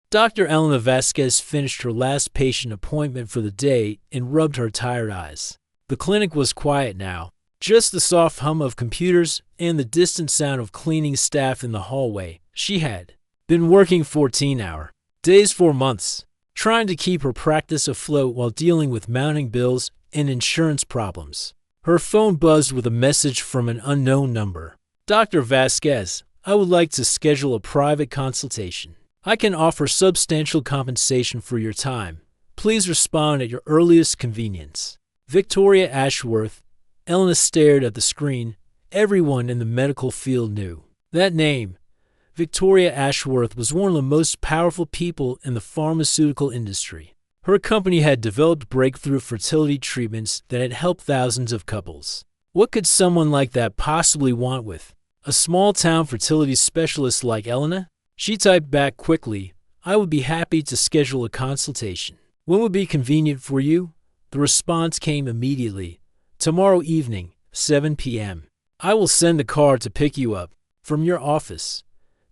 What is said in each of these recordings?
Dr. Elena Vasquez finished her last patient appointment for the day and rubbed her tired eyes. The clinic was quiet now, just the soft hum of computers and the distant sound of cleaning staff in the hallway. She had been working 14-hour days for months, trying to keep her practice afloat while dealing with mounting bills and insurance problems. Her phone buzzed with a message from an unknown number. Dr. Vasquez, I would like to schedule a private consultation. I can offer substantial compensation for your time. Please respond at your earliest convenience. Victoria Ashworth. Elena stared at the screen. Everyone in the medical field knew that name. Victoria Ashworth was one of the most powerful people in the pharmaceutical industry. Her company had developed breakthrough fertility treatments that had helped thousands of couples. What could someone like that possibly want with a small-town fertility specialist like Elena? She typed back quickly, I would be happy to schedule a consultation. When would be convenient for you? The response came immediately. Tomorrow evening, 7 p.m. I will send a car to pick you up from your office.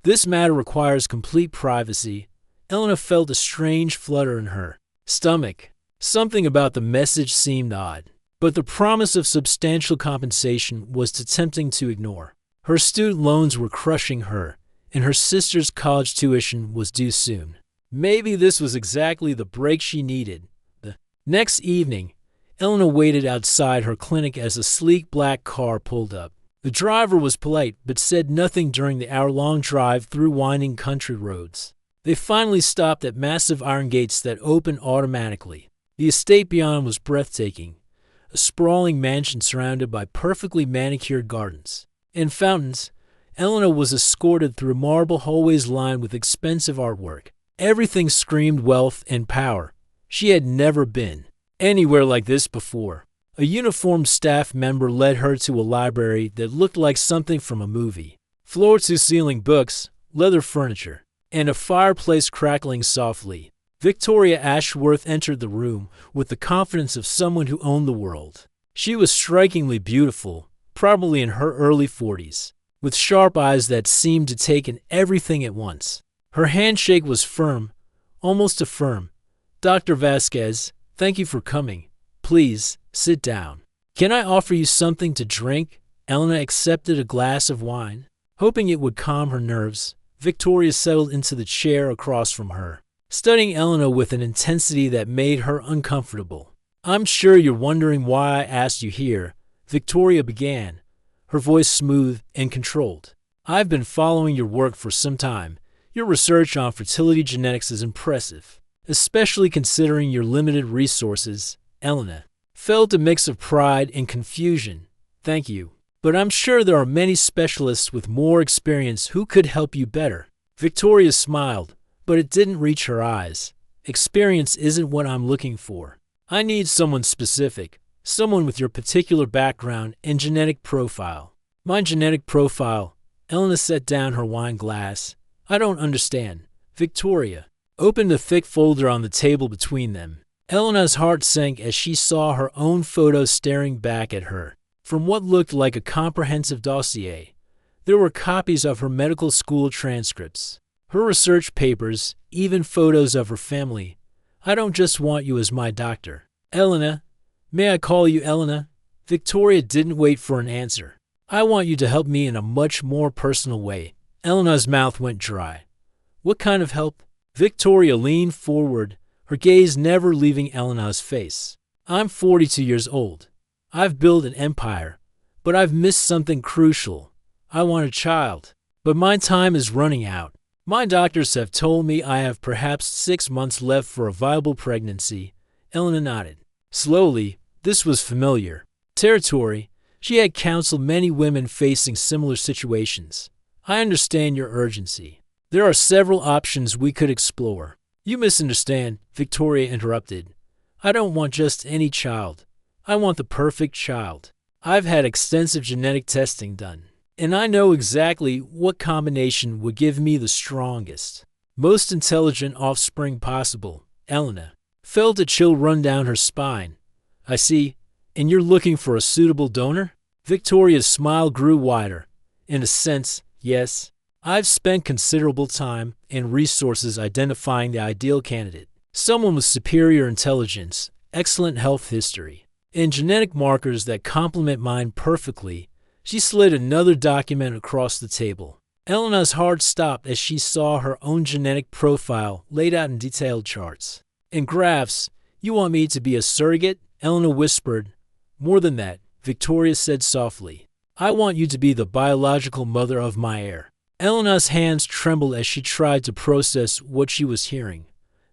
This matter requires complete privacy. Elena felt a strange flutter in her stomach. Something about the message seemed odd, but the promise of substantial compensation was too tempting to ignore. Her student loans were crushing her, and her sister's college tuition was due soon. Maybe this was exactly the break she needed. The next evening, Elena waited outside her clinic as a sleek black car pulled up. The driver was polite but said nothing during the hour-long drive through winding country roads. They finally stopped at massive iron gates that opened automatically. The estate beyond was breathtaking, a sprawling mansion surrounded by perfectly manicured gardens and fountains. Elena was escorted through marble hallways lined with expensive artwork. Everything screamed wealth and power. She had never been anywhere like this before. A uniformed staff member led her to a library that looked like something from a movie. Floor-to-ceiling books, leather furniture, and a fireplace crackling softly. Victoria Ashworth entered the room with the confidence of someone who owned the world. She was strikingly beautiful, probably in her early 40s. With sharp eyes that seemed to take in everything at once. Her handshake was firm, almost a firm. Dr. Vasquez, thank you for coming. Please, sit down. Can I offer you something to drink? Elena accepted a glass of wine. Hoping it would calm her nerves, Victoria settled into the chair across from her, studying Elena with an intensity that made her uncomfortable. I'm sure you're wondering why I asked you here, Victoria began, her voice smooth and controlled. I've been following your work for some time. Your research on fertility genetics is impressive, especially considering your limited resources. Elena felt a mix of pride and confusion. Thank you, but I'm sure there are many specialists with more experience who could help you better. Victoria smiled, but it didn't reach her eyes. Experience isn't what I'm looking for. I need someone specific. Someone with your particular background and genetic profile. My genetic profile. Elena set down her wine glass. I don't understand. Victoria opened a thick folder on the table between them. Elena's heart sank as she saw her own photo staring back at her. From what looked like a comprehensive dossier, there were copies of her medical school transcripts, her research papers, even photos of her family. I don't just want you as my doctor. Elena. May I call you Elena? Victoria didn't wait for an answer. I want you to help me in a much more personal way. Elena's mouth went dry. What kind of help? Victoria leaned forward, her gaze never leaving Elena's face. I'm 42 years old. I've built an empire, but I've missed something crucial. I want a child, but my time is running out. My doctors have told me I have perhaps 6 months left for a viable pregnancy. Elena nodded. Slowly, this was familiar territory. She had counseled many women facing similar situations. I understand your urgency. There are several options we could explore. You misunderstand, Victoria interrupted. I don't want just any child. I want the perfect child. I've had extensive genetic testing done, and I know exactly what combination would give me the strongest, most intelligent offspring possible. Elena felt a chill run down her spine. I see, and you're looking for a suitable donor? Victoria's smile grew wider. In a sense, yes. I've spent considerable time and resources identifying the ideal candidate. Someone with superior intelligence, excellent health history, and genetic markers that complement mine perfectly. She slid another document across the table. Elena's heart stopped as she saw her own genetic profile laid out in detailed charts. And graphs. You want me to be a surrogate? Elena whispered. More than that, Victoria said softly. I want you to be the biological mother of my heir. Elena's hands trembled as she tried to process what she was hearing.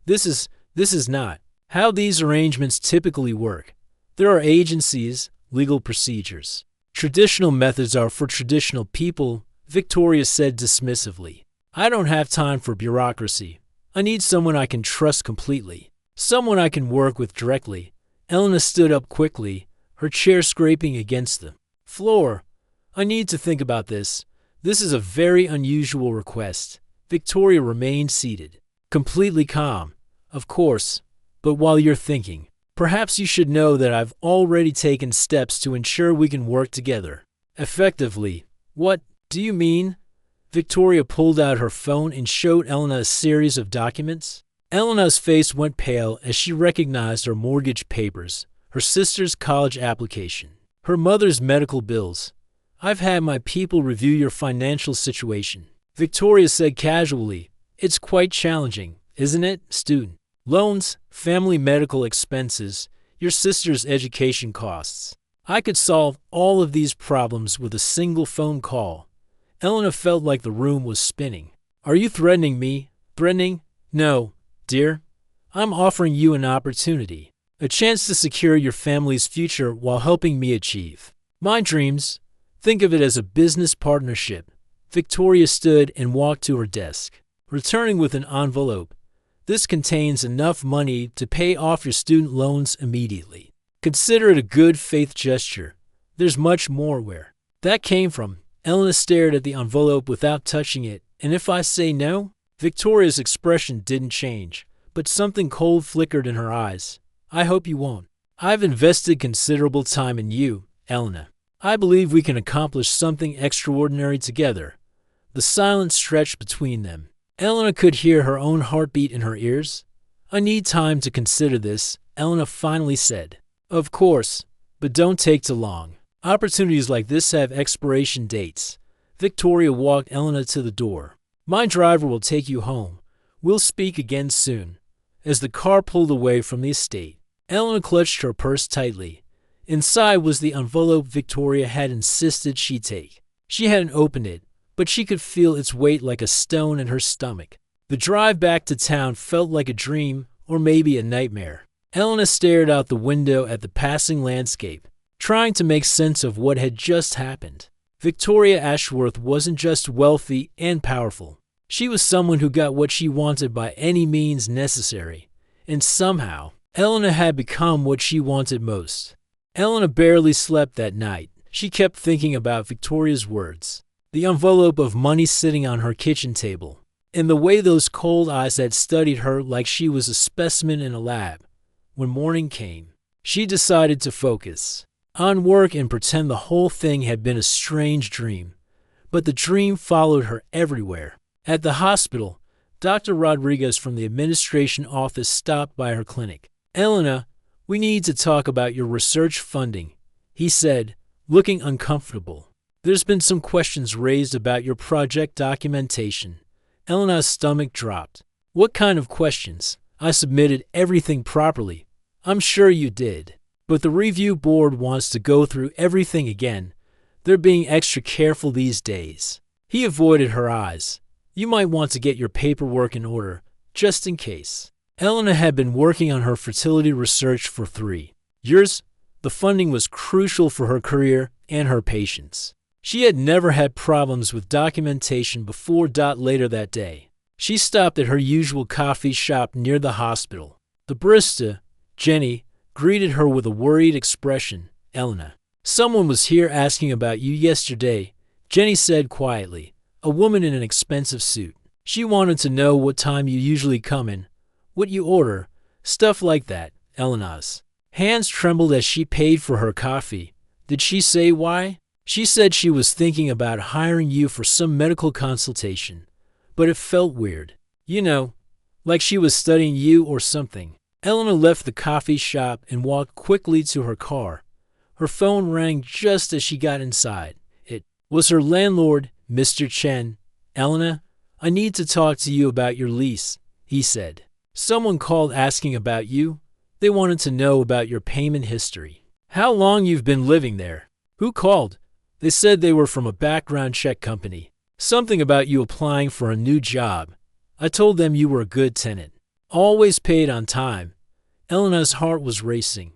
This is not how these arrangements typically work. There are agencies, legal procedures. Traditional methods are for traditional people, Victoria said dismissively. I don't have time for bureaucracy. I need someone I can trust completely. Someone I can work with directly. Elena stood up quickly, her chair scraping against the floor. I need to think about this. This is a very unusual request. Victoria remained seated, completely calm. Of course, but while you're thinking, perhaps you should know that I've already taken steps to ensure we can work together effectively. What do you mean? Victoria pulled out her phone and showed Elena a series of documents. Elena's face went pale as she recognized her mortgage papers, her sister's college application, her mother's medical bills. I've had my people review your financial situation. Victoria said casually. It's quite challenging, isn't it, student? Loans, family medical expenses, your sister's education costs. I could solve all of these problems with a single phone call. Elena felt like the room was spinning. Are you threatening me? Threatening? No, dear. I'm offering you an opportunity, a chance to secure your family's future while helping me achieve my dreams. Think of it as a business partnership. Victoria stood and walked to her desk, returning with an envelope. This contains enough money to pay off your student loans immediately. Consider it a good faith gesture. There's much more where that came from. Elena stared at the envelope without touching it. And if I say no? Victoria's expression didn't change, but something cold flickered in her eyes. I hope you won't. I've invested considerable time in you, Elena. I believe we can accomplish something extraordinary together. The silence stretched between them. Elena could hear her own heartbeat in her ears. I need time to consider this, Elena finally said. Of course, but don't take too long. Opportunities like this have expiration dates. Victoria walked Elena to the door. My driver will take you home. We'll speak again soon. As the car pulled away from the estate, Elena clutched her purse tightly. Inside was the envelope Victoria had insisted she take. She hadn't opened it, but she could feel its weight like a stone in her stomach. The drive back to town felt like a dream, or maybe a nightmare. Elena stared out the window at the passing landscape, trying to make sense of what had just happened. Victoria Ashworth wasn't just wealthy and powerful. She was someone who got what she wanted by any means necessary. And somehow, Elena had become what she wanted most. Elena barely slept that night. She kept thinking about Victoria's words, the envelope of money sitting on her kitchen table, and the way those cold eyes had studied her like she was a specimen in a lab. When morning came, she decided to focus on work and pretend the whole thing had been a strange dream. But the dream followed her everywhere. At the hospital, Dr. Rodriguez from the administration office stopped by her clinic. Elena, we need to talk about your research funding, he said, looking uncomfortable. There's been some questions raised about your project documentation. Elena's stomach dropped. What kind of questions? I submitted everything properly. I'm sure you did. But the review board wants to go through everything again. They're being extra careful these days. He avoided her eyes. You might want to get your paperwork in order, just in case. Elena had been working on her fertility research for 3 years. The funding was crucial for her career and her patients. She had never had problems with documentation before. Later that day, she stopped at her usual coffee shop near the hospital. The barista, Jenny, greeted her with a worried expression. Elena, someone was here asking about you yesterday, Jenny said quietly, a woman in an expensive suit. She wanted to know what time you usually come in, what you order, stuff like that. Elena's hands trembled as she paid for her coffee. Did she say why? She said she was thinking about hiring you for some medical consultation, but it felt weird. You know, like she was studying you or something. Elena left the coffee shop and walked quickly to her car. Her phone rang just as she got inside. It was her landlord, Mr. Chen. "Elena, I need to talk to you about your lease," he said. "Someone called asking about you. They wanted to know about your payment history. How long you've been living there." "Who called?" "They said they were from a background check company. Something about you applying for a new job. I told them you were a good tenant. Always paid on time." Elena's heart was racing.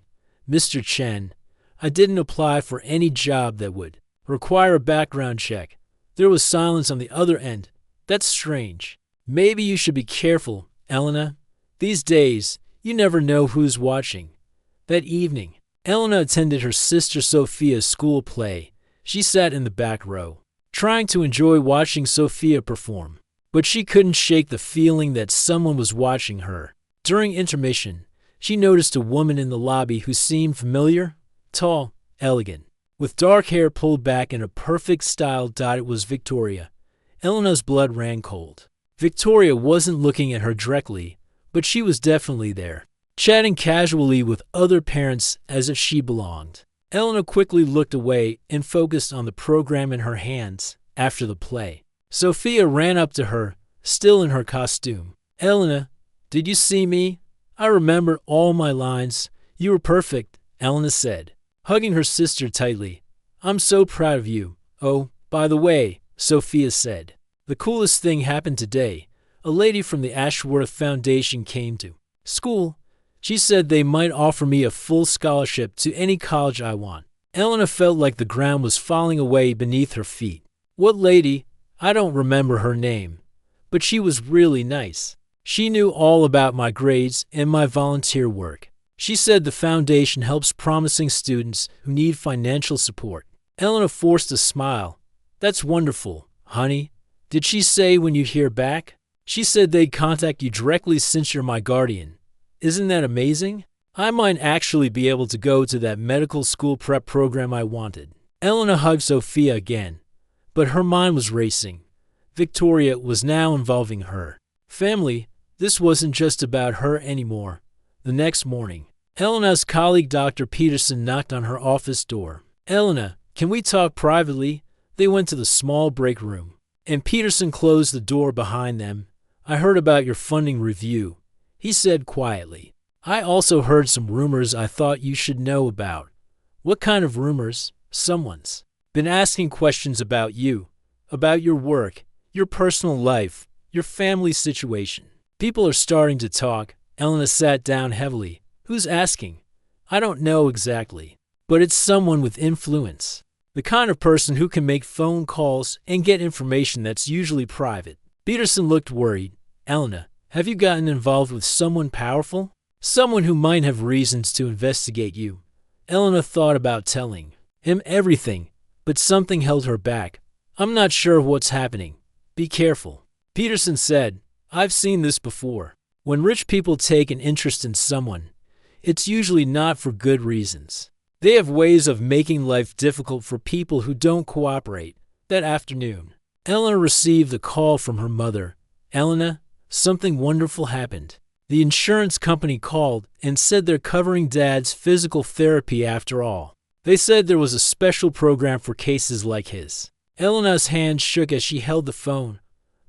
"Mr. Chen, I didn't apply for any job that would require a background check." There was silence on the other end. "That's strange. Maybe you should be careful, Elena. These days, you never know who's watching." That evening, Elena attended her sister Sophia's school play. She sat in the back row, trying to enjoy watching Sophia perform. But she couldn't shake the feeling that someone was watching her. During intermission, she noticed a woman in the lobby who seemed familiar, tall, elegant, with dark hair pulled back in a perfect style. It was Victoria. Elena's blood ran cold. Victoria wasn't looking at her directly, but she was definitely there, chatting casually with other parents as if she belonged. Elena quickly looked away and focused on the program in her hands. After the play, Sophia ran up to her, still in her costume. "Elena, did you see me? I remember all my lines. You were perfect," Elena said, hugging her sister tightly. "I'm so proud of you." "Oh, by the way," Sophia said, "the coolest thing happened today. A lady from the Ashworth Foundation came to school. She said they might offer me a full scholarship to any college I want." Elena felt like the ground was falling away beneath her feet. "What lady?" "I don't remember her name, but she was really nice. She knew all about my grades and my volunteer work. She said the foundation helps promising students who need financial support." Elena forced a smile. "That's wonderful, honey. Did she say when you'd hear back?" "She said they'd contact you directly since you're my guardian." "Isn't that amazing? I might actually be able to go to that medical school prep program I wanted." Elena hugged Sophia again, but her mind was racing. Victoria was now involving her family. This wasn't just about her anymore. The next morning, Elena's colleague Dr. Peterson knocked on her office door. "Elena, can we talk privately?" They went to the small break room, and Peterson closed the door behind them. "I heard about your funding review," he said quietly. "I also heard some rumors I thought you should know about." "What kind of rumors?" "Someone's been asking questions about you, about your work, your personal life, your family situation. People are starting to talk." Elena sat down heavily. "Who's asking?" "I don't know exactly, but it's someone with influence. The kind of person who can make phone calls and get information that's usually private." Peterson looked worried. "Elena, have you gotten involved with someone powerful? Someone who might have reasons to investigate you?" Elena thought about telling him everything, but something held her back. "I'm not sure what's happening. Be careful." Peterson said, "I've seen this before. When rich people take an interest in someone, it's usually not for good reasons. They have ways of making life difficult for people who don't cooperate." That afternoon, Elena received a call from her mother. "Elena, something wonderful happened. The insurance company called and said they're covering Dad's physical therapy after all. They said there was a special program for cases like his." Elena's hand shook as she held the phone.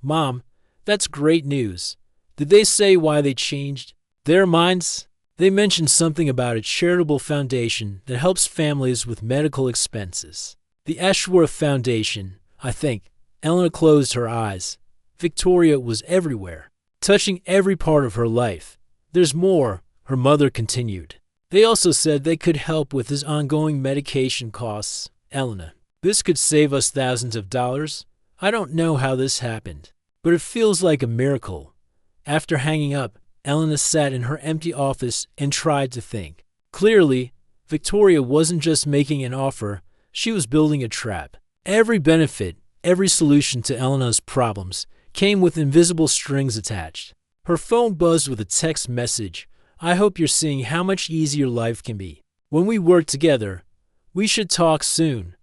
"Mom, that's great news. Did they say why they changed their minds?" "They mentioned something about a charitable foundation that helps families with medical expenses. The Ashworth Foundation, I think." Elena closed her eyes. Victoria was everywhere, touching every part of her life. "There's more," her mother continued. "They also said they could help with his ongoing medication costs." "Elena, this could save us thousands of dollars. I don't know how this happened, but it feels like a miracle." After hanging up, Elena sat in her empty office and tried to think. Clearly, Victoria wasn't just making an offer, she was building a trap. Every benefit, every solution to Elena's problems came with invisible strings attached. Her phone buzzed with a text message. "I hope you're seeing how much easier life can be. When we work together, we should talk soon.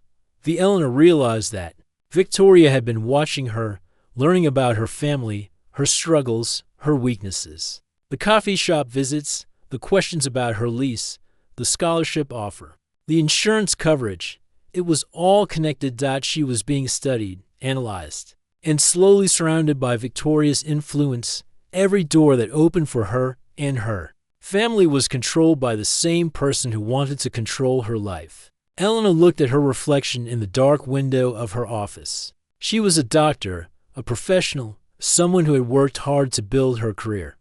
The Eleanor realized that Victoria had been watching her, learning about her family, her struggles, her weaknesses. The coffee shop visits, the questions about her lease, the scholarship offer, the insurance coverage. It was all connected dots. She was being studied, analyzed, and slowly surrounded by Victoria's influence. Every door that opened for her and her family was controlled by the same person who wanted to control her life. Eleanor looked at her reflection in the dark window of her office. She was a doctor, a professional, someone who had worked hard to build her career.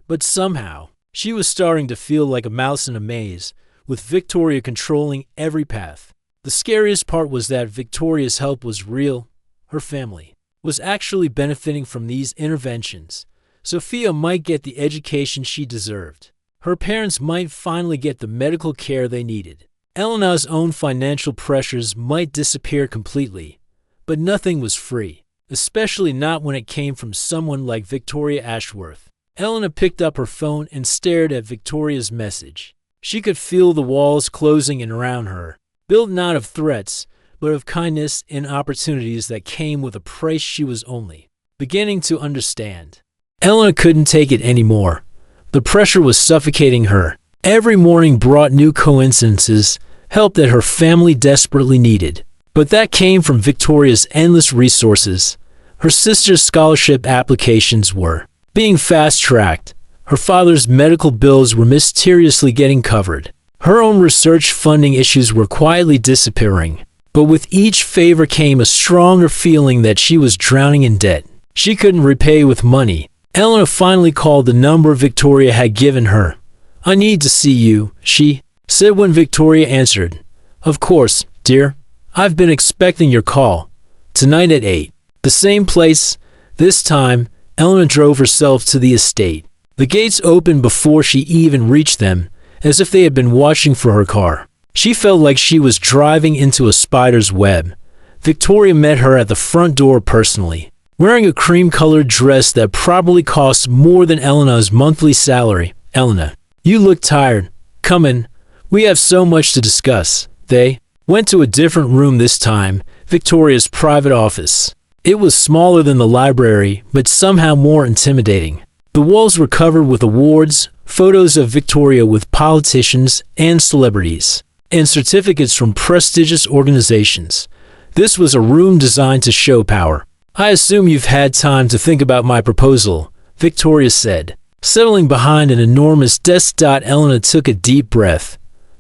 But somehow, she was starting to feel like a mouse in a maze, with Victoria controlling every path. The scariest part was that Victoria's help was real. Her family was actually benefiting from these interventions. Sophia might get the education she deserved. Her parents might finally get the medical care they needed. Eleanor's own financial pressures might disappear completely. But nothing was free, especially not when it came from someone like Victoria Ashworth. Eleanor picked up her phone and stared at Victoria's message. She could feel the walls closing in around her, built not of threats, but of kindness and opportunities that came with a price she was only beginning to understand. Eleanor couldn't take it anymore. The pressure was suffocating her. Every morning brought new coincidences, help that her family desperately needed. But that came from Victoria's endless resources. Her sister's scholarship applications were being fast-tracked. Her father's medical bills were mysteriously getting covered. Her own research funding issues were quietly disappearing. But with each favor came a stronger feeling that she was drowning in debt she couldn't repay with money. Eleanor finally called the number Victoria had given her. "I need to see you," she said when Victoria answered. "Of course, dear. I've been expecting your call. Tonight at 8. The same place. This time, Eleanor drove herself to the estate. The gates opened before she even reached them, as if they had been watching for her car. She felt like she was driving into a spider's web. Victoria met her at the front door personally, wearing a cream-colored dress that probably cost more than Eleanor's monthly salary. "Eleanor, you look tired. Come in. We have so much to discuss." They went to a different room this time, Victoria's private office. It was smaller than the library, but somehow more intimidating. The walls were covered with awards, photos of Victoria with politicians and celebrities, and certificates from prestigious organizations. This was a room designed to show power. "I assume you've had time to think about my proposal," Victoria said, settling behind an enormous desk. Eleanor took a deep breath.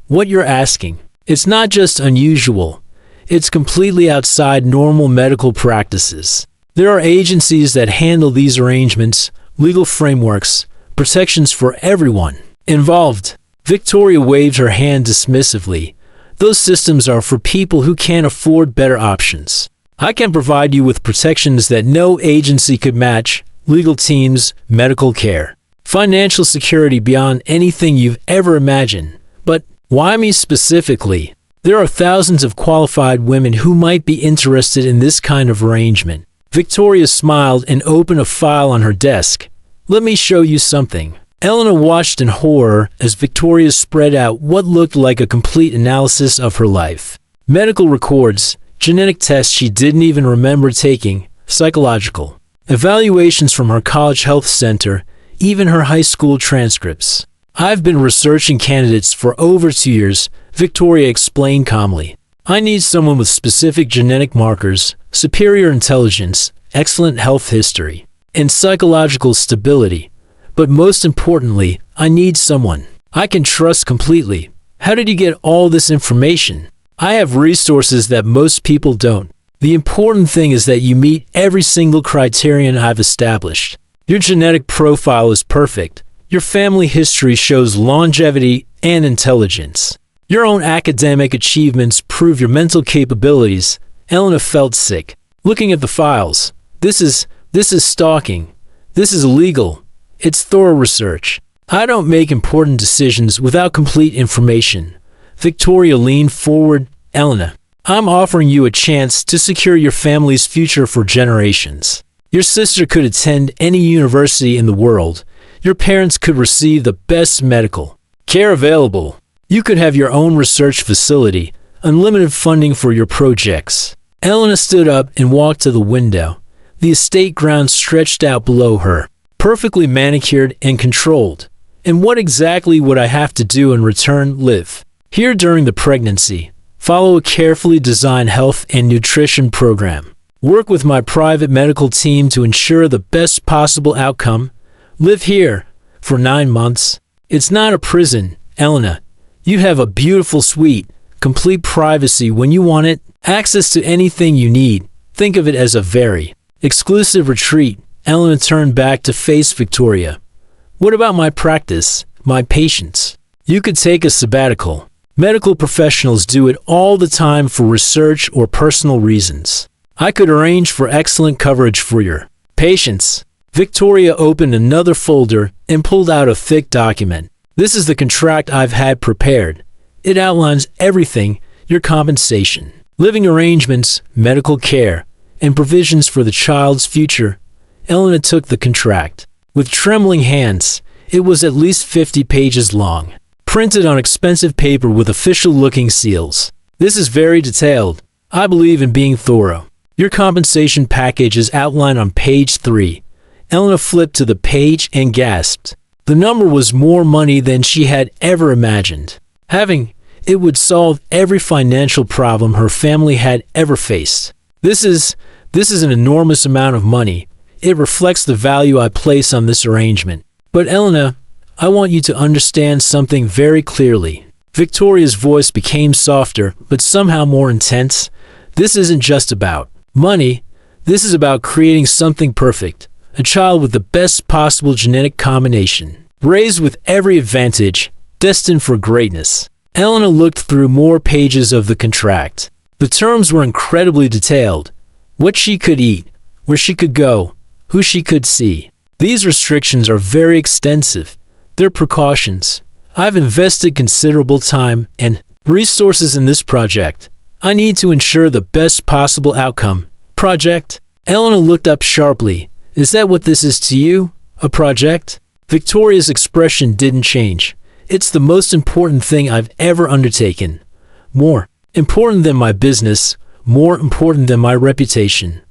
"What you're asking, it's not just unusual. It's completely outside normal medical practices. There are agencies that handle these arrangements, legal frameworks, protections for everyone involved." Victoria waved her hand dismissively. "Those systems are for people who can't afford better options. I can provide you with protections that no agency could match: legal teams, medical care, financial security beyond anything you've ever imagined. But why me specifically? There are thousands of qualified women who might be interested in this kind of arrangement." Victoria smiled and opened a file on her desk. "Let me show you something." Eleanor watched in horror as Victoria spread out what looked like a complete analysis of her life. Medical records, genetic tests she didn't even remember taking, psychological evaluations from her college health center, even her high school transcripts. "I've been researching candidates for over 2 years," Victoria explained calmly. "I need someone with specific genetic markers, superior intelligence, excellent health history, and psychological stability. But most importantly, I need someone I can trust completely." "How did you get all this information?" "I have resources that most people don't. The important thing is that you meet every single criterion I've established. Your genetic profile is perfect. Your family history shows longevity and intelligence. Your own academic achievements prove your mental capabilities." Eleanor felt sick, looking at the files. This is stalking. This is illegal. It's thorough research. I don't make important decisions without complete information." Victoria leaned forward. "Eleanor, I'm offering you a chance to secure your family's future for generations. Your sister could attend any university in the world. Your parents could receive the best medical care available. You could have your own research facility, unlimited funding for your projects. Elena stood up and walked to the window. The estate grounds stretched out below her, perfectly manicured and controlled. And what exactly would I have to do in return? Live here during the pregnancy, follow a carefully designed health and nutrition program, work with my private medical team to ensure the best possible outcome, live here for 9 months. It's not a prison, Elena. You have a beautiful suite, complete privacy when you want it, access to anything you need. Think of it as a very exclusive retreat. Elena turned back to face Victoria. What about my practice, my patients? You could take a sabbatical. Medical professionals do it all the time for research or personal reasons. I could arrange for excellent coverage for your patients. Victoria opened another folder and pulled out a thick document. This is the contract I've had prepared. It outlines everything: your compensation, living arrangements, medical care, and provisions for the child's future. Elena took the contract. With trembling hands, it was at least 50 pages long, printed on expensive paper with official-looking seals. This is very detailed. I believe in being thorough. Your compensation package is outlined on page 3. Elena flipped to the page and gasped. The number was more money than she had ever imagined. It would solve every financial problem her family had ever faced. This is an enormous amount of money. It reflects the value I place on this arrangement. But Elena, I want you to understand something very clearly. Victoria's voice became softer, but somehow more intense. This isn't just about money. This is about creating something perfect. A child with the best possible genetic combination, raised with every advantage, destined for greatness. Elena looked through more pages of the contract. The terms were incredibly detailed. What she could eat, where she could go, who she could see. These restrictions are very extensive. They're precautions. I've invested considerable time and resources in this project. I need to ensure the best possible outcome. Project? Elena looked up sharply. Is that what this is to you? A project? Victoria's expression didn't change. It's the most important thing I've ever undertaken. More important than my business, more important than my reputation.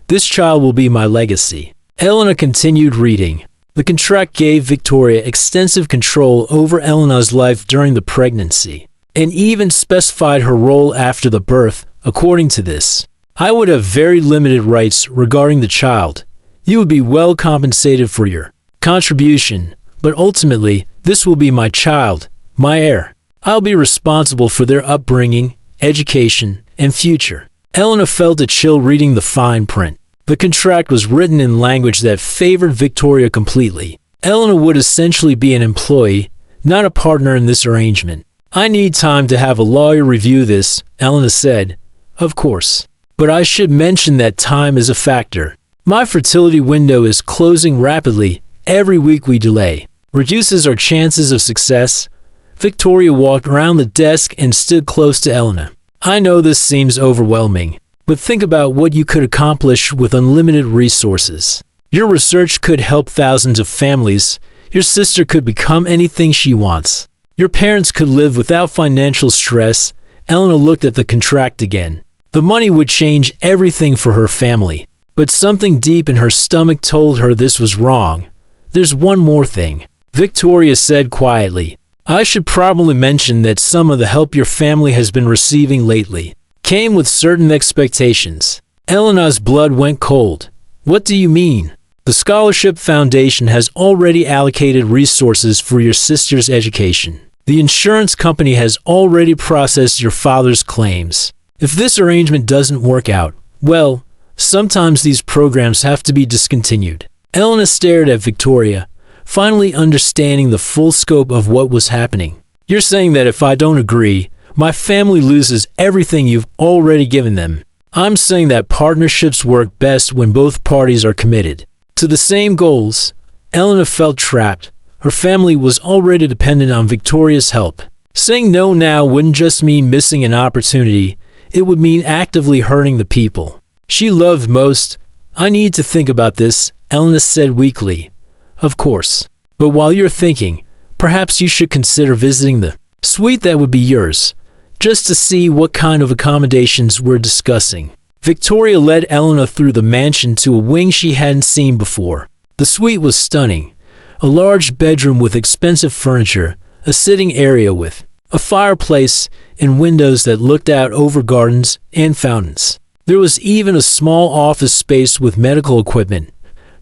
This child will be my legacy. Elena continued reading. The contract gave Victoria extensive control over Elena's life during the pregnancy, and even specified her role after the birth. According to this, I would have very limited rights regarding the child. You would be well compensated for your contribution, but ultimately, this will be my child, my heir. I'll be responsible for their upbringing, education, and future. Elena felt a chill reading the fine print. The contract was written in language that favored Victoria completely. Elena would essentially be an employee, not a partner in this arrangement. I need time to have a lawyer review this, Elena said. Of course. But I should mention that time is a factor. My fertility window is closing rapidly. Every week we delay reduces our chances of success. Victoria walked around the desk and stood close to Elena. I know this seems overwhelming, but think about what you could accomplish with unlimited resources. Your research could help thousands of families. Your sister could become anything she wants. Your parents could live without financial stress. Elena looked at the contract again. The money would change everything for her family. But something deep in her stomach told her this was wrong. There's one more thing, Victoria said quietly. I should probably mention that some of the help your family has been receiving lately came with certain expectations. Elena's blood went cold. What do you mean? The Scholarship Foundation has already allocated resources for your sister's education. The insurance company has already processed your father's claims. If this arrangement doesn't work out, well, sometimes these programs have to be discontinued. Elena stared at Victoria, finally understanding the full scope of what was happening. You're saying that if I don't agree, my family loses everything you've already given them. I'm saying that partnerships work best when both parties are committed to the same goals. Elena felt trapped. Her family was already dependent on Victoria's help. Saying no now wouldn't just mean missing an opportunity. It would mean actively hurting the people she loved most. I need to think about this, Elena said weakly. Of course. But while you're thinking, perhaps you should consider visiting the suite that would be yours. just to see what kind of accommodations we're discussing. Victoria led Elena through the mansion to a wing she hadn't seen before. The suite was stunning. A large bedroom with expensive furniture, a sitting area with a fireplace, and windows that looked out over gardens and fountains. There was even a small office space with medical equipment.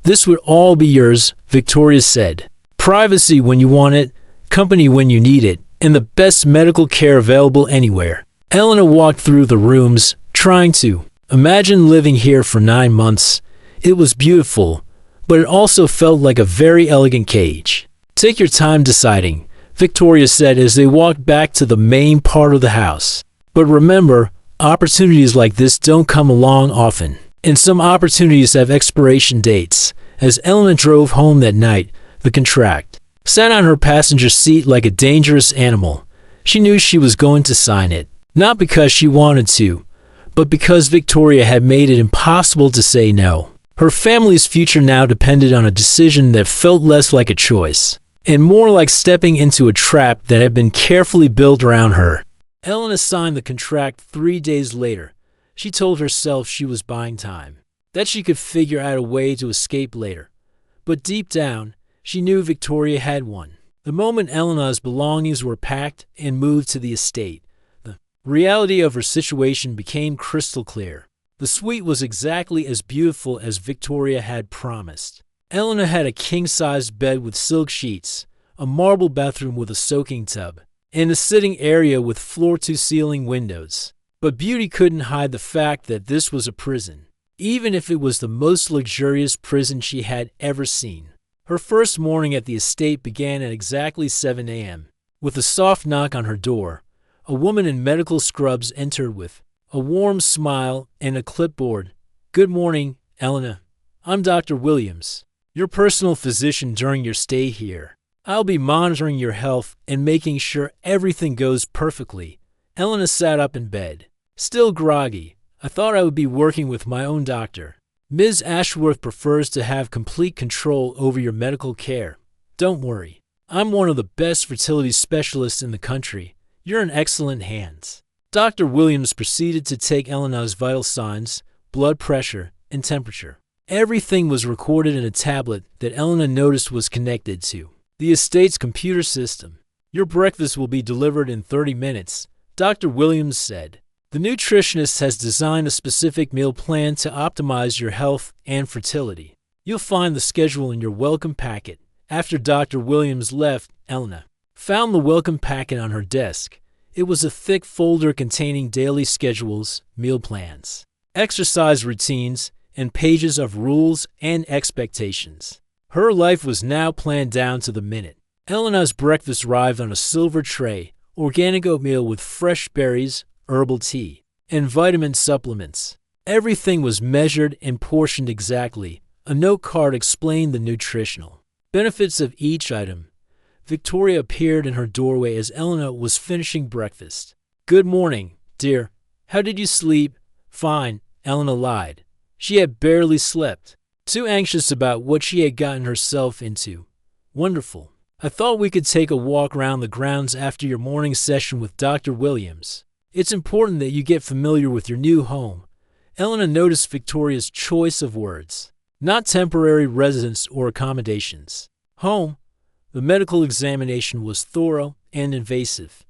This would all be yours, Victoria said. Privacy when you want it, company when you need it, and the best medical care available anywhere. Elena walked through the rooms, trying to imagine living here for 9 months. It was beautiful, but it also felt like a very elegant cage. Take your time deciding, Victoria said as they walked back to the main part of the house. But remember, opportunities like this don't come along often, and some opportunities have expiration dates. As Elena drove home that night, the contract sat on her passenger seat like a dangerous animal. She knew she was going to sign it, not because she wanted to, but because Victoria had made it impossible to say no. Her family's future now depended on a decision that felt less like a choice, and more like stepping into a trap that had been carefully built around her. Elena signed the contract 3 days later. She told herself she was buying time, that she could figure out a way to escape later. But deep down, she knew Victoria had won. The moment Elena's belongings were packed and moved to the estate, the reality of her situation became crystal clear. The suite was exactly as beautiful as Victoria had promised. Elena had a king-sized bed with silk sheets, a marble bathroom with a soaking tub, and a sitting area with floor-to-ceiling windows. But beauty couldn't hide the fact that this was a prison, even if it was the most luxurious prison she had ever seen. Her first morning at the estate began at exactly 7 a.m. With a soft knock on her door, a woman in medical scrubs entered with a warm smile and a clipboard. "Good morning, Elena. I'm Dr. Williams, your personal physician during your stay here. I'll be monitoring your health and making sure everything goes perfectly." Elena sat up in bed, still groggy. "I thought I would be working with my own doctor. Ms. Ashworth prefers to have complete control over your medical care. Don't worry. I'm one of the best fertility specialists in the country. You're in excellent hands." Dr. Williams proceeded to take Elena's vital signs, blood pressure, and temperature. Everything was recorded in a tablet that Elena noticed was connected to the estate's computer system. "Your breakfast will be delivered in 30 minutes, Dr. Williams said. "The nutritionist has designed a specific meal plan to optimize your health and fertility. You'll find the schedule in your welcome packet." After Dr. Williams left, Elena found the welcome packet on her desk. It was a thick folder containing daily schedules, meal plans, exercise routines, and pages of rules and expectations. Her life was now planned down to the minute. Elena's breakfast arrived on a silver tray, organic oatmeal with fresh berries, herbal tea, and vitamin supplements. Everything was measured and portioned exactly. A note card explained the nutritional benefits of each item. Victoria appeared in her doorway as Elena was finishing breakfast. "Good morning, dear. How did you sleep?" "Fine," Elena lied. She had barely slept, too anxious about what she had gotten herself into. "Wonderful. I thought we could take a walk around the grounds after your morning session with Dr. Williams. It's important that you get familiar with your new home." Elena noticed Victoria's choice of words. Not temporary residence or accommodations. Home. The medical examination was thorough and invasive.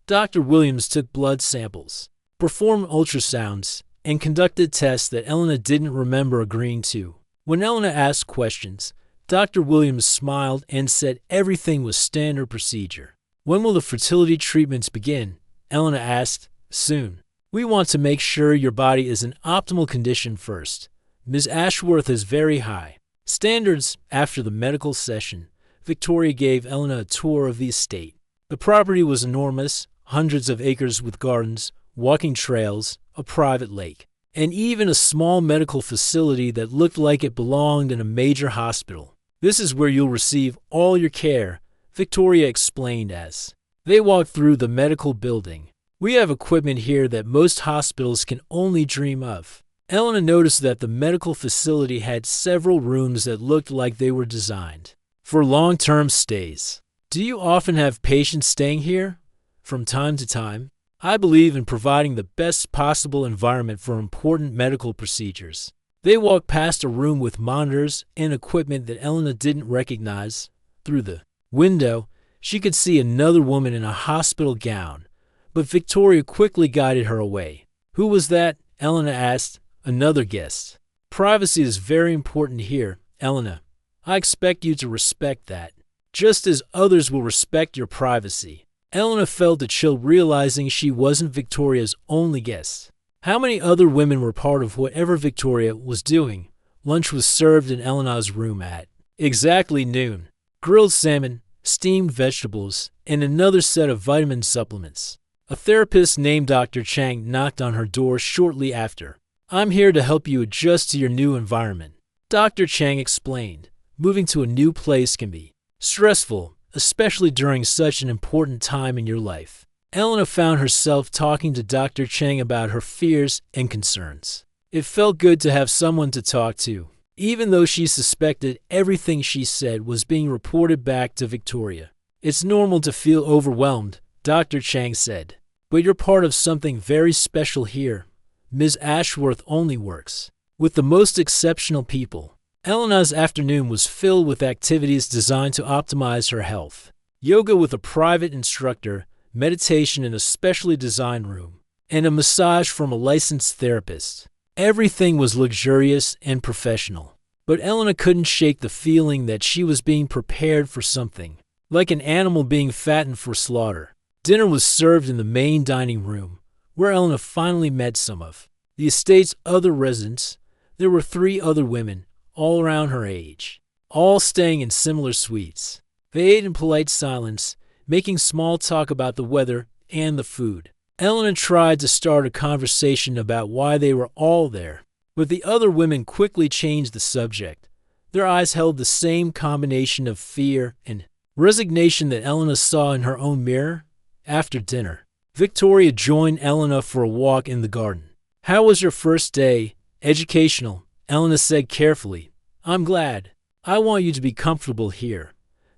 Dr. Williams took blood samples, performed ultrasounds, and conducted tests that Elena didn't remember agreeing to. When Elena asked questions, Dr. Williams smiled and said everything was standard procedure. "When will the fertility treatments begin?" Elena asked. "Soon. We want to make sure your body is in optimal condition first. Ms. Ashworth is very high standards." After the medical session, Victoria gave Elena a tour of the estate. The property was enormous, hundreds of acres with gardens, walking trails, a private lake, and even a small medical facility that looked like it belonged in a major hospital. "This is where you'll receive all your care," Victoria explained as they walked through the medical building. "We have equipment here that most hospitals can only dream of." Elena noticed that the medical facility had several rooms that looked like they were designed for long-term stays. "Do you often have patients staying here?" "From time to time." I believe in providing the best possible environment for important medical procedures. They walked past a room with monitors and equipment that Elena didn't recognize. Through the window, she could see another woman in a hospital gown, but Victoria quickly guided her away. Who was that? Elena asked. Another guest. Privacy is very important here, Elena. I expect you to respect that, just as others will respect your privacy. Elena felt a chill realizing she wasn't Victoria's only guest. How many other women were part of whatever Victoria was doing? Lunch was served in Elena's room at exactly noon. Grilled salmon, steamed vegetables, and another set of vitamin supplements. A therapist named Dr. Chang knocked on her door shortly after. I'm here to help you adjust to your new environment, Dr. Chang explained. Moving to a new place can be stressful, especially during such an important time in your life. Elena found herself talking to Dr. Chang about her fears and concerns. It felt good to have someone to talk to, even though she suspected everything she said was being reported back to Victoria. It's normal to feel overwhelmed, Dr. Chang said. But you're part of something very special here. Ms. Ashworth only works with the most exceptional people. Elena's afternoon was filled with activities designed to optimize her health. Yoga with a private instructor, meditation in a specially designed room, and a massage from a licensed therapist. Everything was luxurious and professional. But Elena couldn't shake the feeling that she was being prepared for something, like an animal being fattened for slaughter. Dinner was served in the main dining room, where Elena finally met some of the estate's other residents. There were 3 other women, all around her age, all staying in similar suites. They ate in polite silence, making small talk about the weather and the food. Elena tried to start a conversation about why they were all there, but the other women quickly changed the subject. Their eyes held the same combination of fear and resignation that Elena saw in her own mirror. After dinner, Victoria joined Elena for a walk in the garden. How was your first day? Educational, Elena said carefully. I'm glad. I want you to be comfortable here.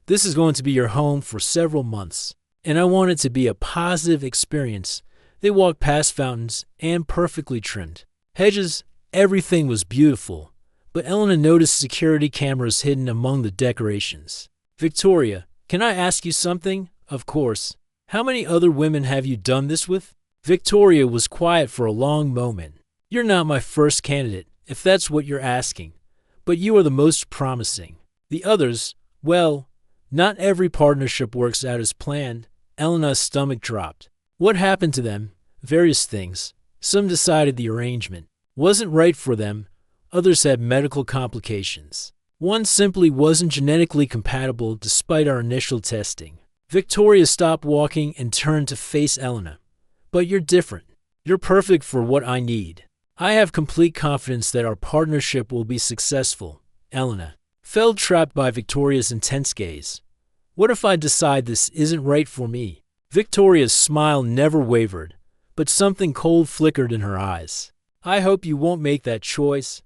This is going to be your home for several months, and I want it to be a positive experience. They walked past fountains and perfectly trimmed hedges. Everything was beautiful, but Elena noticed security cameras hidden among the decorations. Victoria, can I ask you something? Of course. How many other women have you done this with? Victoria was quiet for a long moment. You're not my first candidate, if that's what you're asking, but you are the most promising. The others, well, not every partnership works out as planned. Elena's stomach dropped. What happened to them? Various things. Some decided the arrangement wasn't right for them. Others had medical complications. One simply wasn't genetically compatible despite our initial testing. Victoria stopped walking and turned to face Elena. But you're different. You're perfect for what I need. I have complete confidence that our partnership will be successful. Elena felt trapped by Victoria's intense gaze. What if I decide this isn't right for me? Victoria's smile never wavered, but something cold flickered in her eyes. I hope you won't make that choice.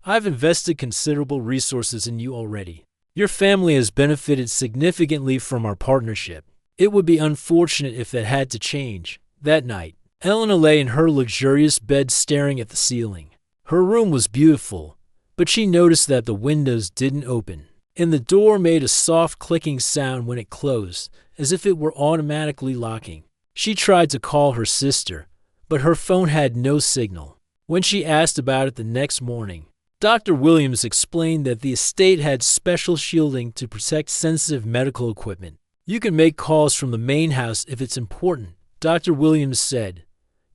I've invested considerable resources in you already. Your family has benefited significantly from our partnership. It would be unfortunate if that had to change. That night, Elena lay in her luxurious bed staring at the ceiling. Her room was beautiful, but she noticed that the windows didn't open, and the door made a soft clicking sound when it closed, as if it were automatically locking. She tried to call her sister, but her phone had no signal. When she asked about it the next morning, Dr. Williams explained that the estate had special shielding to protect sensitive medical equipment. You can make calls from the main house if it's important, Dr. Williams said.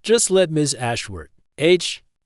Just let Ms. Ashworth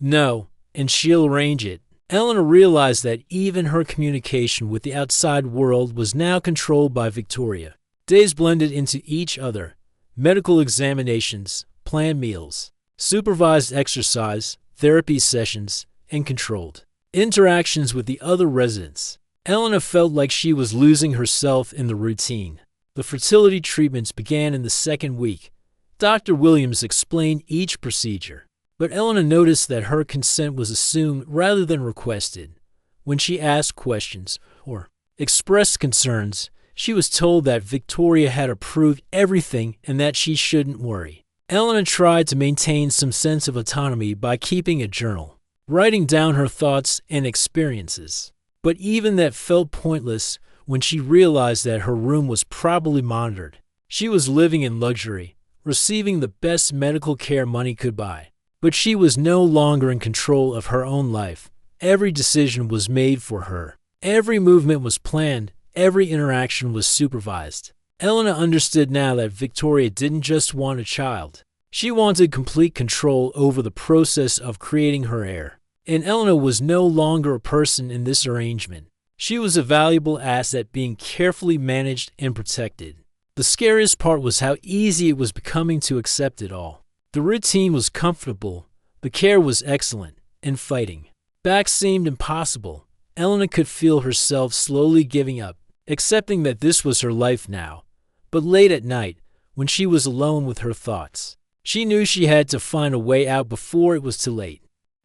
know, and she'll arrange it. Elena realized that even her communication with the outside world was now controlled by Victoria. Days blended into each other. Medical examinations, planned meals, supervised exercise, therapy sessions, and controlled interactions with the other residents. Elena felt like she was losing herself in the routine. The fertility treatments began in the second week. Dr. Williams explained each procedure, but Elena noticed that her consent was assumed rather than requested. When she asked questions or expressed concerns, she was told that Victoria had approved everything and that she shouldn't worry. Elena tried to maintain some sense of autonomy by keeping a journal, writing down her thoughts and experiences. But even that felt pointless when she realized that her room was probably monitored. She was living in luxury, receiving the best medical care money could buy. But she was no longer in control of her own life. Every decision was made for her. Every movement was planned. Every interaction was supervised. Elena understood now that Victoria didn't just want a child. She wanted complete control over the process of creating her heir. And Elena was no longer a person in this arrangement. She was a valuable asset being carefully managed and protected. The scariest part was how easy it was becoming to accept it all. The routine was comfortable, the care was excellent, and fighting back seemed impossible. Elena could feel herself slowly giving up, accepting that this was her life now. But late at night, when she was alone with her thoughts, she knew she had to find a way out before it was too late.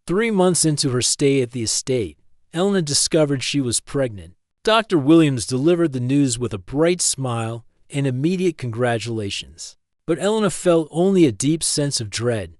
3 months into her stay at the estate, Elena discovered she was pregnant. Dr. Williams delivered the news with a bright smile and immediate congratulations. But Elena felt only a deep sense of dread.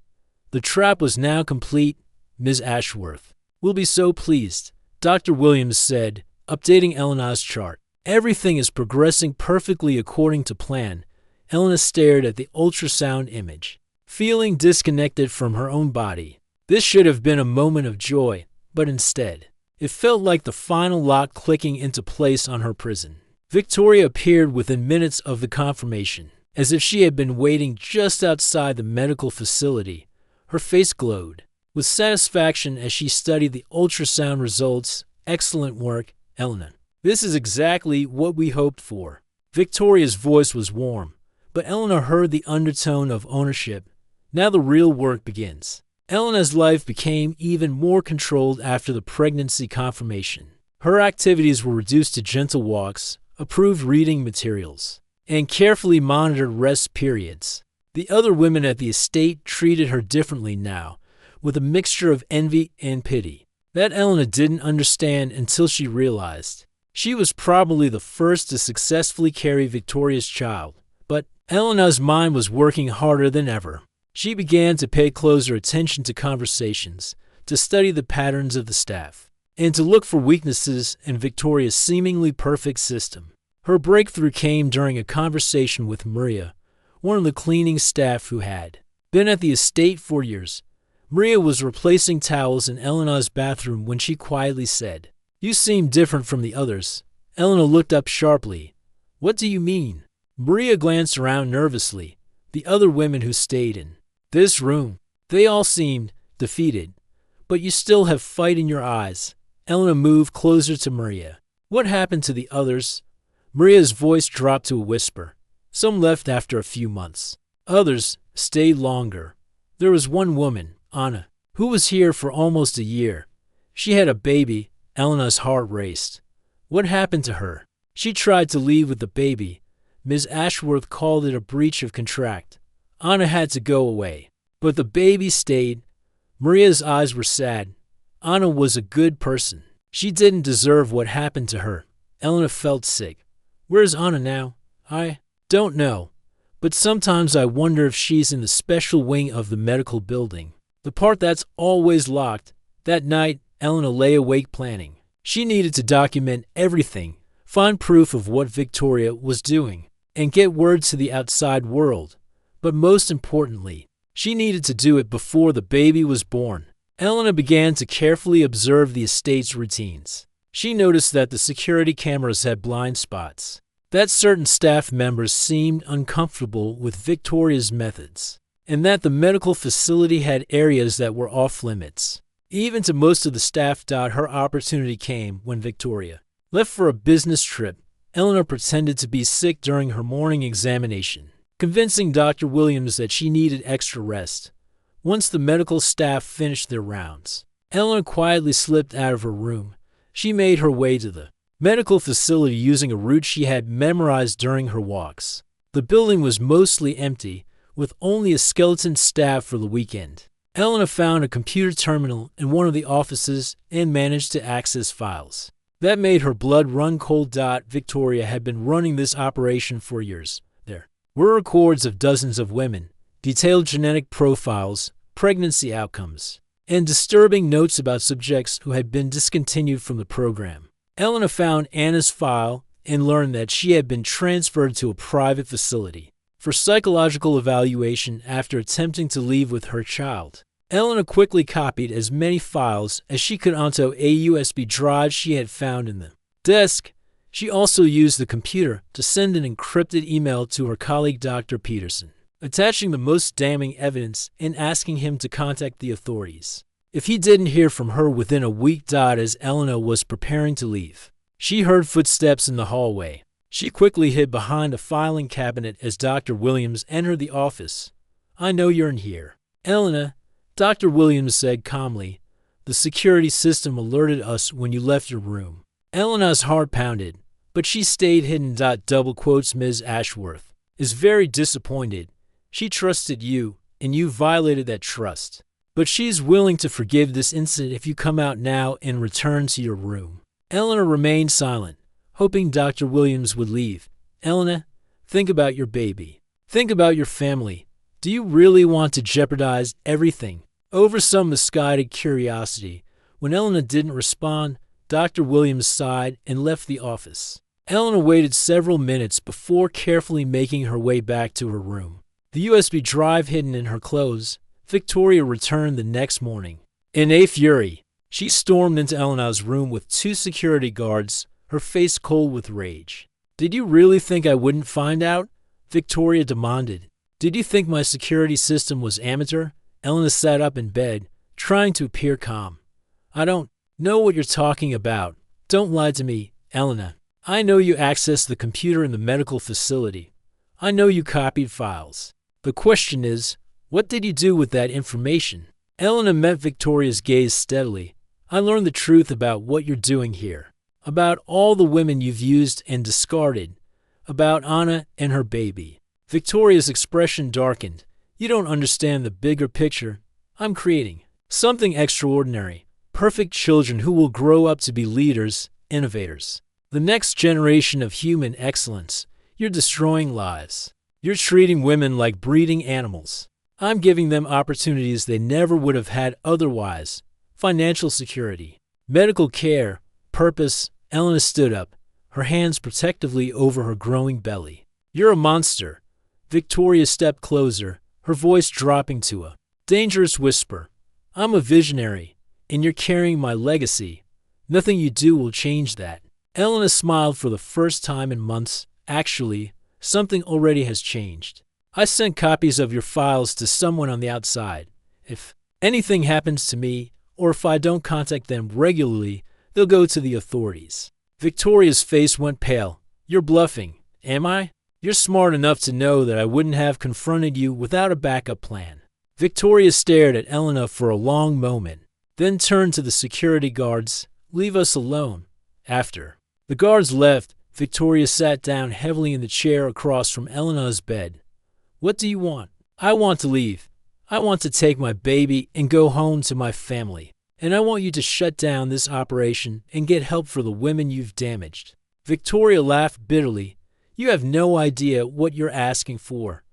The trap was now complete. Ms. Ashworth will be so pleased, Dr. Williams said, updating Elena's chart. Everything is progressing perfectly according to plan. Elena stared at the ultrasound image, feeling disconnected from her own body. This should have been a moment of joy, but instead, it felt like the final lock clicking into place on her prison. Victoria appeared within minutes of the confirmation, as if she had been waiting just outside the medical facility. Her face glowed with satisfaction as she studied the ultrasound results. Excellent work, Elena. This is exactly what we hoped for. Victoria's voice was warm, but Elena heard the undertone of ownership. Now the real work begins. Elena's life became even more controlled after the pregnancy confirmation. Her activities were reduced to gentle walks, approved reading materials, and carefully monitored rest periods. The other women at the estate treated her differently now, with a mixture of envy and pity. That Elena didn't understand until she realized. She was probably the first to successfully carry Victoria's child, but Elena's mind was working harder than ever. She began to pay closer attention to conversations, to study the patterns of the staff, and to look for weaknesses in Victoria's seemingly perfect system. Her breakthrough came during a conversation with Maria, one of the cleaning staff who had been at the estate for years. Maria was replacing towels in Elena's bathroom when she quietly said, "You seem different from the others." Elena looked up sharply. "What do you mean?" Maria glanced around nervously. The other women who stayed in this room, they all seemed defeated. "But you still have fight in your eyes." Elena moved closer to Maria. "What happened to the others?" Maria's voice dropped to a whisper. "Some left after a few months. Others stayed longer. There was one woman, Anna, who was here for almost a year. She had a baby." Elena's heart raced. "What happened to her?" "She tried to leave with the baby. Ms. Ashworth called it a breach of contract. Anna had to go away. But the baby stayed." Maria's eyes were sad. Anna was a good person. She didn't deserve what happened to her. Elena felt sick. "Where's Anna now?" "I don't know. But sometimes I wonder if she's in the special wing of the medical building. The part that's always locked." That night, Elena lay awake planning. She needed to document everything, find proof of what Victoria was doing, and get word to the outside world. But most importantly, she needed to do it before the baby was born. Elena began to carefully observe the estate's routines. She noticed that the security cameras had blind spots, that certain staff members seemed uncomfortable with Victoria's methods, and that the medical facility had areas that were off limits. Even to most of the staff, her opportunity came when Victoria left for a business trip. Elena pretended to be sick during her morning examination, convincing Dr. Williams that she needed extra rest. Once the medical staff finished their rounds, Elena quietly slipped out of her room. She made her way to the medical facility using a route she had memorized during her walks. The building was mostly empty, with only a skeleton staff for the weekend. Elena found a computer terminal in one of the offices and managed to access files. That made her blood run cold. Victoria had been running this operation for years. There were records of dozens of women, detailed genetic profiles, pregnancy outcomes, and disturbing notes about subjects who had been discontinued from the program. Elena found Anna's file and learned that she had been transferred to a private facility for psychological evaluation after attempting to leave with her child. Elena quickly copied as many files as she could onto a USB drive she had found in the desk. She also used the computer to send an encrypted email to her colleague Dr. Peterson, attaching the most damning evidence and asking him to contact the authorities if he didn't hear from her within a week. As Elena was preparing to leave, she heard footsteps in the hallway. She quickly hid behind a filing cabinet as Dr. Williams entered the office. "I know you're in here, Elena," Dr. Williams said calmly. "The security system alerted us when you left your room." Elena's heart pounded, but she stayed hidden. Ms. Ashworth is very disappointed. She trusted you, and you violated that trust. But she's willing to forgive this incident if you come out now and return to your room. Elena remained silent, hoping Dr. Williams would leave. "Elena, think about your baby. Think about your family. Do you really want to jeopardize everything over some misguided curiosity?" When Elena didn't respond, Dr. Williams sighed and left the office. Elena waited several minutes before carefully making her way back to her room, the USB drive hidden in her clothes. Victoria returned the next morning. In a fury, she stormed into Elena's room with 2 security guards, her face cold with rage. "Did you really think I wouldn't find out?" Victoria demanded. "Did you think my security system was amateur?" Elena sat up in bed, trying to appear calm. "I don't know what you're talking about. Don't lie to me, Elena. I know you accessed the computer in the medical facility. I know you copied files. The question is, what did you do with that information?" Elena met Victoria's gaze steadily. "I learned the truth about what you're doing here, about all the women you've used and discarded, about Anna and her baby." Victoria's expression darkened. "You don't understand the bigger picture. I'm creating something extraordinary, perfect children who will grow up to be leaders, innovators, the next generation of human excellence. You're destroying lives. You're treating women like breeding animals. I'm giving them opportunities they never would have had otherwise. Financial security, medical care, purpose." Elena stood up, her hands protectively over her growing belly. "You're a monster." Victoria stepped closer, her voice dropping to a dangerous whisper. "I'm a visionary, and you're carrying my legacy. Nothing you do will change that." Elena smiled for the first time in months. "Actually, something already has changed. I sent copies of your files to someone on the outside. If anything happens to me, or if I don't contact them regularly, they'll go to the authorities." Victoria's face went pale. "You're bluffing, am I? You're smart enough to know that I wouldn't have confronted you without a backup plan." Victoria stared at Elena for a long moment, then turned to the security guards. "Leave us alone." After the guards left, Victoria sat down heavily in the chair across from Elena's bed. "What do you want?" "I want to leave. I want to take my baby and go home to my family. And I want you to shut down this operation and get help for the women you've damaged." Victoria laughed bitterly. "You have no idea what you're asking for.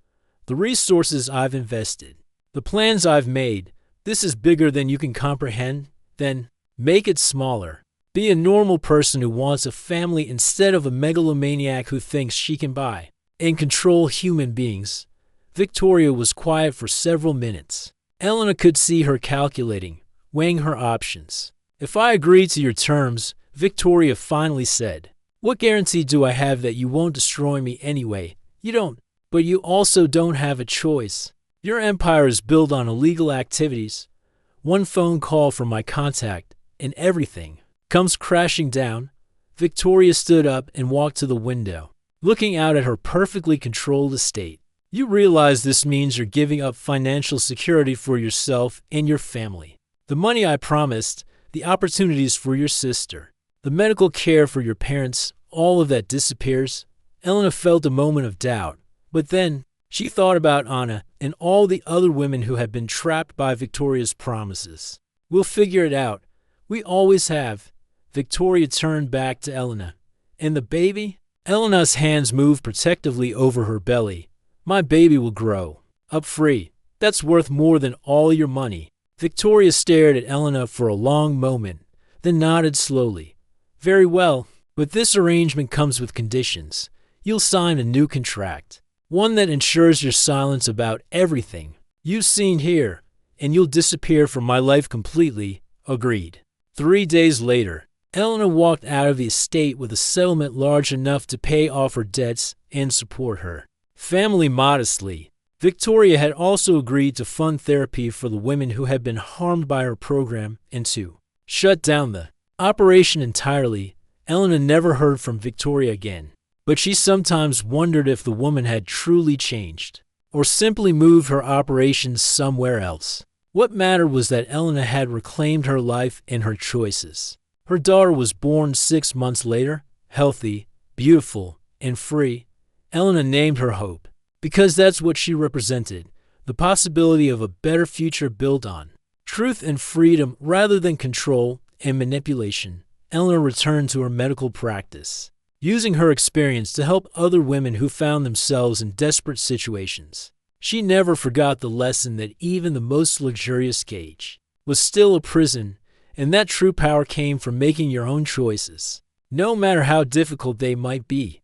The resources I've invested, the plans I've made, this is bigger than you can comprehend. Then make it smaller. Be a normal person who wants a family instead of a megalomaniac who thinks she can buy and control human beings." Victoria was quiet for several minutes. Elena could see her calculating, weighing her options. "If I agree to your terms," Victoria finally said, "what guarantee do I have that you won't destroy me anyway?" "You don't, but you also don't have a choice. Your empire is built on illegal activities. One phone call from my contact, and everything comes crashing down." Victoria stood up and walked to the window, looking out at her perfectly controlled estate. "You realize this means you're giving up financial security for yourself and your family. The money I promised, the opportunities for your sister, the medical care for your parents, all of that disappears." Elena felt a moment of doubt, but then she thought about Anna and all the other women who had been trapped by Victoria's promises. "We'll figure it out. We always have." Victoria turned back to Elena. "And the baby?" Elena's hands moved protectively over her belly. "My baby will grow. Up free. That's worth more than all your money. Victoria stared at Elena for a long moment, then nodded slowly. Very well, but this arrangement comes with conditions. You'll sign a new contract, one that ensures your silence about everything you've seen here, and you'll disappear from my life completely. Agreed. 3 days later, Elena walked out of the estate with a settlement large enough to pay off her debts and support her family modestly. Victoria had also agreed to fund therapy for the women who had been harmed by her program and to shut down the operation entirely. Elena never heard from Victoria again, but she sometimes wondered if the woman had truly changed or simply moved her operations somewhere else. What mattered was that Elena had reclaimed her life and her choices. Her daughter was born 6 months later, healthy, beautiful, and free. Elena named her Hope, because that's what she represented, the possibility of a better future built on truth and freedom rather than control and manipulation. Elena returned to her medical practice, using her experience to help other women who found themselves in desperate situations. She never forgot the lesson that even the most luxurious cage was still a prison, and that true power came from making your own choices, no matter how difficult they might be.